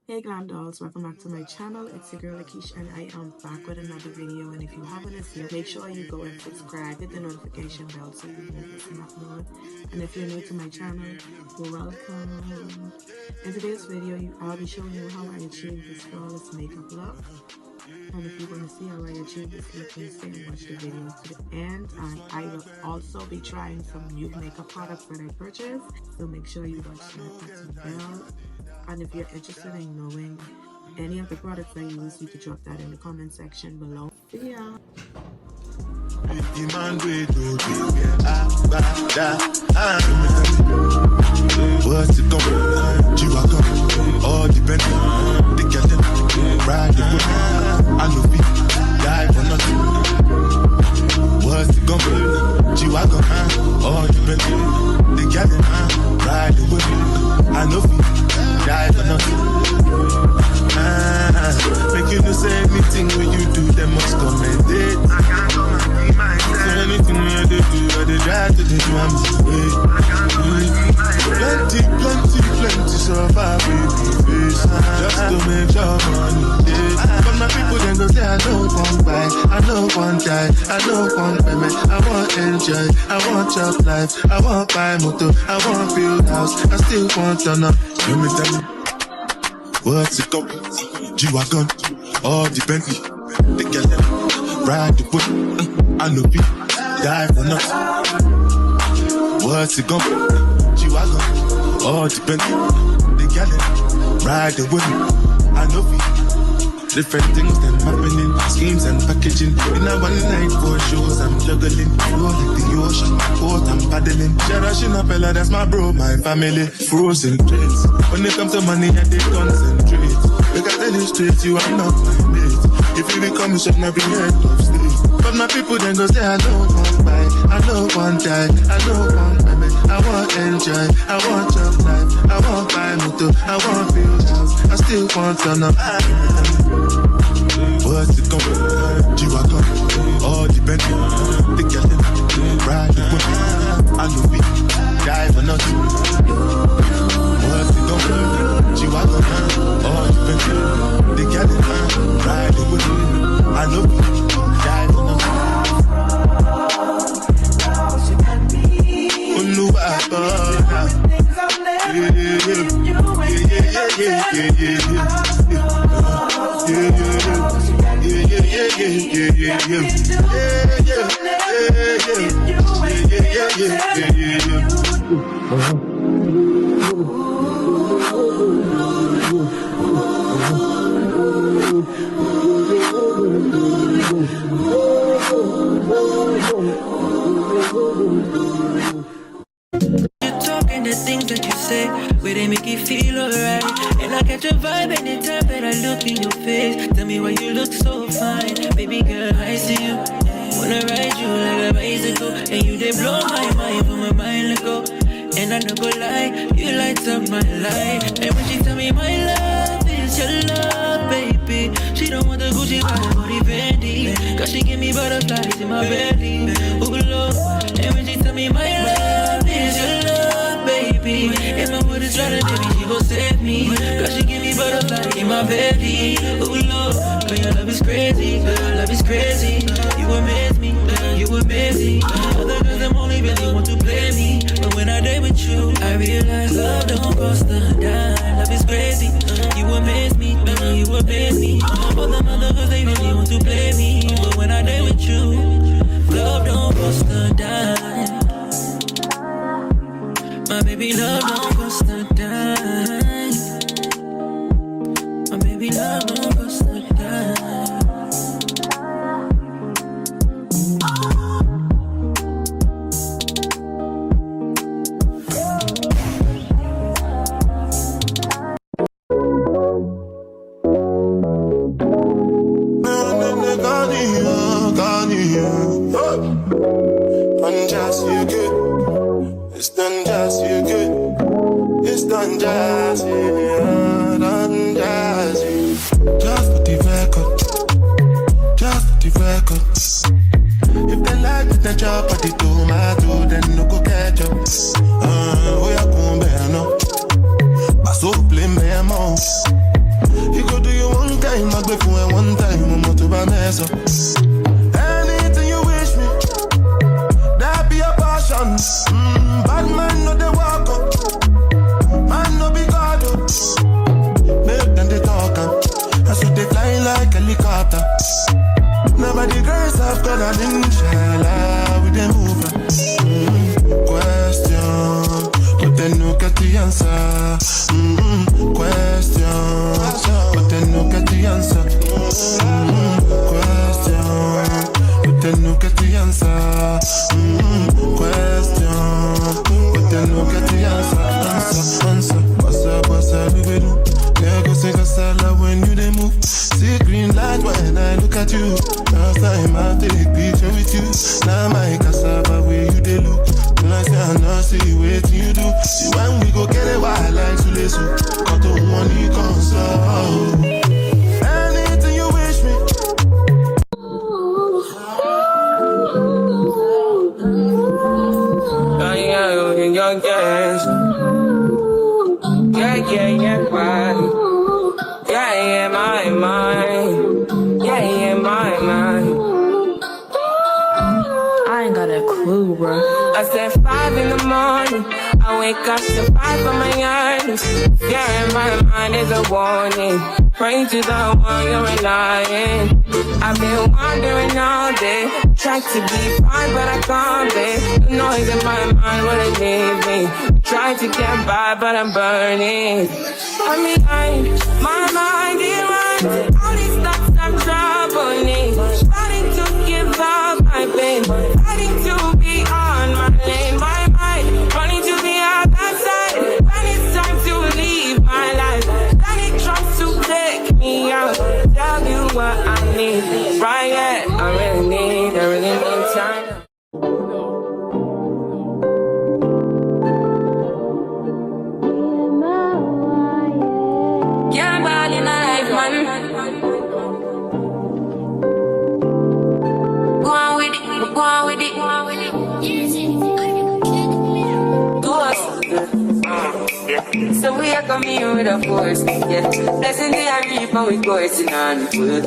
Hey Glam dolls, welcome back to my channel. It's your girl Lakeish and I am back with another video, and if you haven't yet, make sure you go and subscribe, hit the notification bell so you won't miss nothing. And if you're new to my channel, you're welcome. In today's video, I'll be showing you how I achieved this flawless makeup look. And if you want to see how I achieved this look, then stay and watch the video to the end. And I will also be trying some new makeup products that I purchased, so make sure you watch that as well. And if you're interested in knowing any of the products I use, you can drop that in the comment section below. See ya! What's it gonna be? You are gonna all depend on the girl ride the whip. I know we die for nothing. What's it gonna be? You are gonna all depend on the girl ride the whip. I know we die for nothing. Make you no say anything when you do, they must commendate. I can't come and see myself. So anything when they do, I they try to do I'm way. I can't come and see myself. Plenty survive with face. Just to make your money. But my people then go say I don't want buy, I don't want die, I don't want payment. I want enjoy, I want job life, I want buy motor, I want build house, I still want to know. Let me tell you, what's it called? G-Wagon, all the Bentley, the girl ride the whip. I know we die for nothing. What's it called? G-Wagon, all the Bentley, the girl ride the whip. I know we different things that happening, schemes and packaging. In a one night for shows, I'm juggling. Flow like the ocean, port, I'm paddling. Sharashina Bella, that's my bro, my family. Frozen traits. When it comes to money, I did concentrate. Look at the straight, you are not my mate. If you become a chef, never head of state. But my people then go say, I don't want buy, I don't want die, I don't want payment. I want enjoy, I want job life, I want buy motor, I want build house, I still want to know. What's it gonna be? G-Wagon, all the Bentley, the girl ride the whip. I know we die for nothing. What's it gonna be? G-Wagon, all the Bentley, the girl ride the whip. I know we die for nothing. Oh no, I thought the things that you say, where they make you feel alright. And I catch a vibe anytime that I look in your face. Tell me why you look so fine, baby girl, I see you. Wanna ride you like a bicycle, and you they blow my mind from a mile ago. And I don't go lie, you light up my life. And when she tell me my love is your love, baby, she don't want the Gucci bag or the Fendi, cause she give me butterflies in my belly. Oh Lord, and when she tell me my love is your love, baby, if my word is running, baby, she gon' save me, cause she give me butterflies in my belly. Oh Lord, girl, your love is crazy, girl, your love is crazy. You amaze me, you amaze me. Other girls, them only really want to play me, but when I date with you, I realize love don't cost a dime. Love is crazy, you amaze me, you amaze me. All the other girls, they really want to play me, but when I date with you, love don't cost a dime. My baby, love don't cost a dime. My baby, love don't cost a dime. Unjust, you good. It's done just you good. It's done just you. Done just you. Just for the record. Just for the record. If they like the job, but they do my do, then no go catch up. Oh, yeah, come bear no. I so blame them all. mess up. Anything you wish me, that be a passion. Bad man no they walk up, man no be God up. Make them they talk up, I saw they fly like helicopter. Nobody girls have got an inshallah with them over. Question, but they no get the answer. Question, but they no get the answer. Question, but they no get the answer. Question, but they no get the answer. Answer, bossa, we will do. Lego sing a salad when you they move. See green light when I look at you. Last time I take picture with you. Now my cassava where you they look. When I say I know, see what you do. See when we go get a wild like Sulesu. Got the money console. Anything you wish me. I ain't got a clue, bro. I said 5 in the morning. I wake up to 5 on my earnings. Yeah, in my mind is a warning. Pray to the one you're relying. I've been wandering all day. Tried to be fine, but I can't be. The noise in my mind wouldn't leave me. Tried to get by, but I'm burning. I'm behind, my mind is right. All these thoughts I'm troubling. Starting to give up my pain. Starting to be on my lane. My mind running to the other side. When it's time to leave my life, then it tries to take me out. Tell you what I need. Right, yeah, I really need time. Yeah, ball in a life, man. Go on with it, go on with it, go on with it. Do us. So we are coming with a force, yeah. Blessing the reap and we coursing on foot.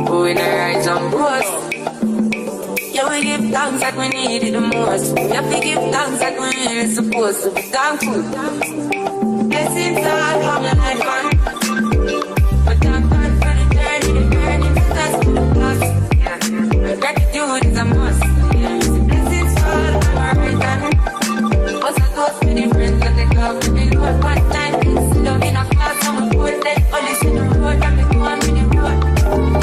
Oh, in the rise on course. Yeah, we give thanks that we need it the most. We have to give thanks that we really supposed to be thankful. Blessings all from the life, man. But thank God for the journey that's the plus. Yeah, gratitude is a must. Yeah, blessings all from our right hand. What's a toast for the friends that they come to the road? One time, sit down in a class and we put them all this in the road and we go on with the road.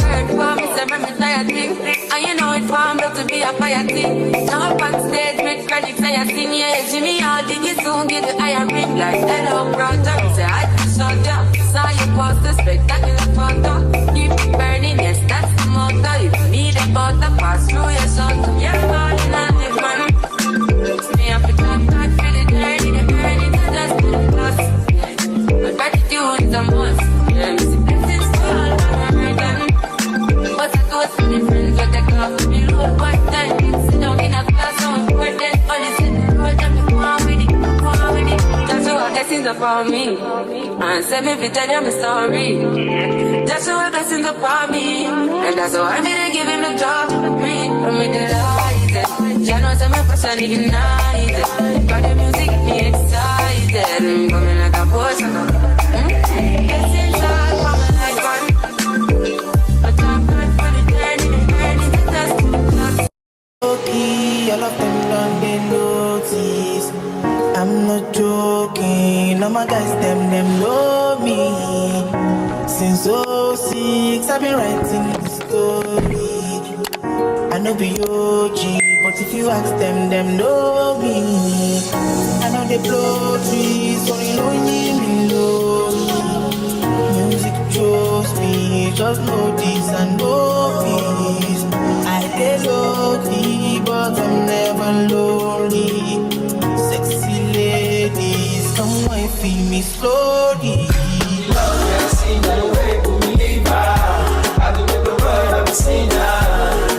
Heard from me, say me tired thing. And you know it's warmed up to be a fire thing. Now up on stage with credits and you sing, yeah, Jimmy, I'll dig it soon, get the iron ring like hello, brother. Say, I just saw you, saw you post the spectacular photo. Keep it burning, yes, that's the motto. If you need a butter, pass through your son. Yeah, all in a live, man. It's me up to come back for the journey, the burning, that's the plus. But gratitude is a must. Yeah, this is all American. What's a toast for the friends that they come to me road? One time, sit down in a class and we put them all this in the road and we go on with it, go on with it. That's what blessings upon me. And send me to tell you my story. That's what blessings upon me. And that's why I'm gonna give him the job to breathe. I'm with the light. You know some of us are ignited. Got the music get me excited. I'm coming like a boss. Blessings all from my life, man. But I'm good for the journey, that's the plus. Okay, all of them done they notice. I'm not joking, all my guys them know me. Since 06 I've been writing the story. I know be OG, but if you ask them know me. I know they blow trees, so you know me music chose me, just know this and know this. I dey lonely, but I'm never lonely. Sexy ladies, come and feel me slowly. Love has seen the way to believe her. I do with the word I'm seen her.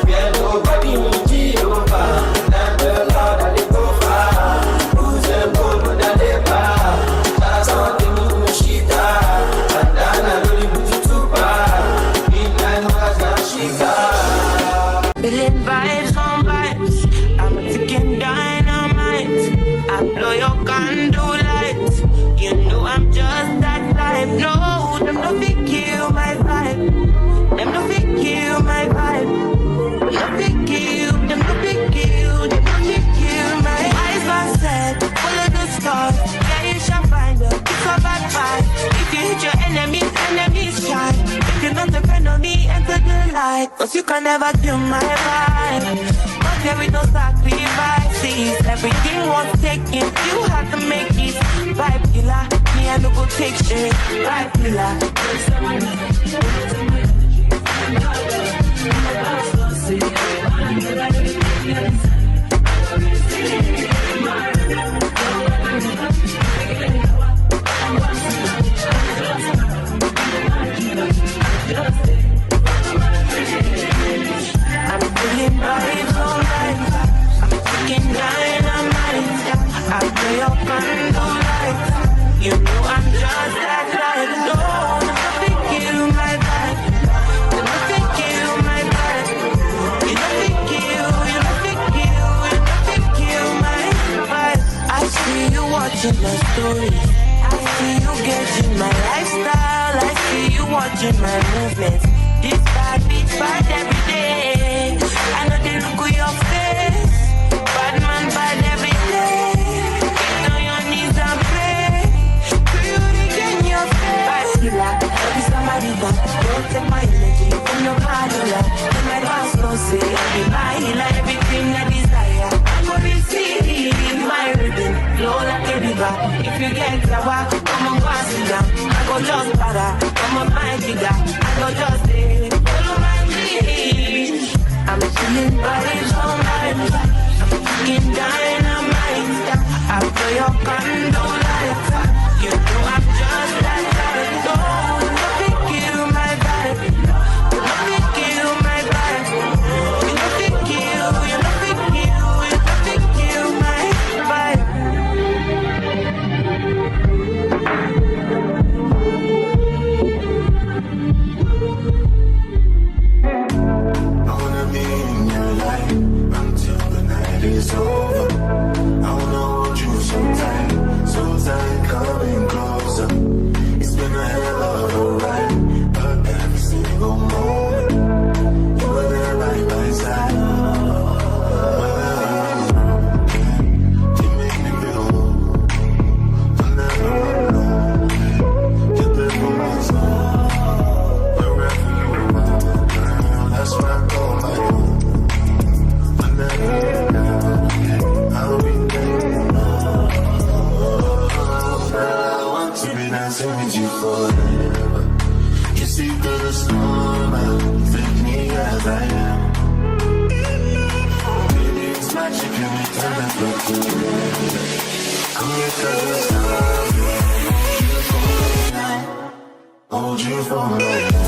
Yeah, nobody will be over. Not the Lord that they go far. Who's the bold that they bar? That's all they do, she Cause you can never kill my vibe. But there is no sacrifices. Everything was taken, you have to make it. Vibe killer, me I no go take shit. Vibe killer. I'm feeling vibes all night. I'm taking dynamite. I play your candlelight. You know I'm just that light. No, nothing kill my vibe. Nothing kill my vibe. You nothing kill, you nothing kill, you nothing kill my vibe. I see you watching my stories. I see you getting my lifestyle. I see you watching my movements. This bad bitch bad every day. I know they look at your face. Bad man bad every day. Get on your knees and pray. Do you regain your faith? Bad killer, every somebody that don't take my energy from your candle. In my house, don't say I be my healer, everything I desire. I'm gonna receive my rhythm, flow like a river. If you get sour, come on, go and sit down. I go just para, come on, my jigger. I go just follow my lead. I'm chilling vibes all night. I'm fucking dynamite. I play your candlelight. You know I'm just that light. No, nothing kill my vibe. Nothing kill my vibe. You nothing kill, you nothing kill, you nothing kill my vibe. I wanna be in your life until the night is over. I wanna hold you so tight, coming closer. It's been a hell of a ride, but every single moment you were there right by my side. You make me feel low. I'm never alone. You're there for my soul. Wherever you are, girl, that's where I call my home. Whenever I'll be there. I want to be dancing with you forever. You see through the storm, take me as I am. Baby, it's magic and we turn it back to come here to the sun. Hold you for me now.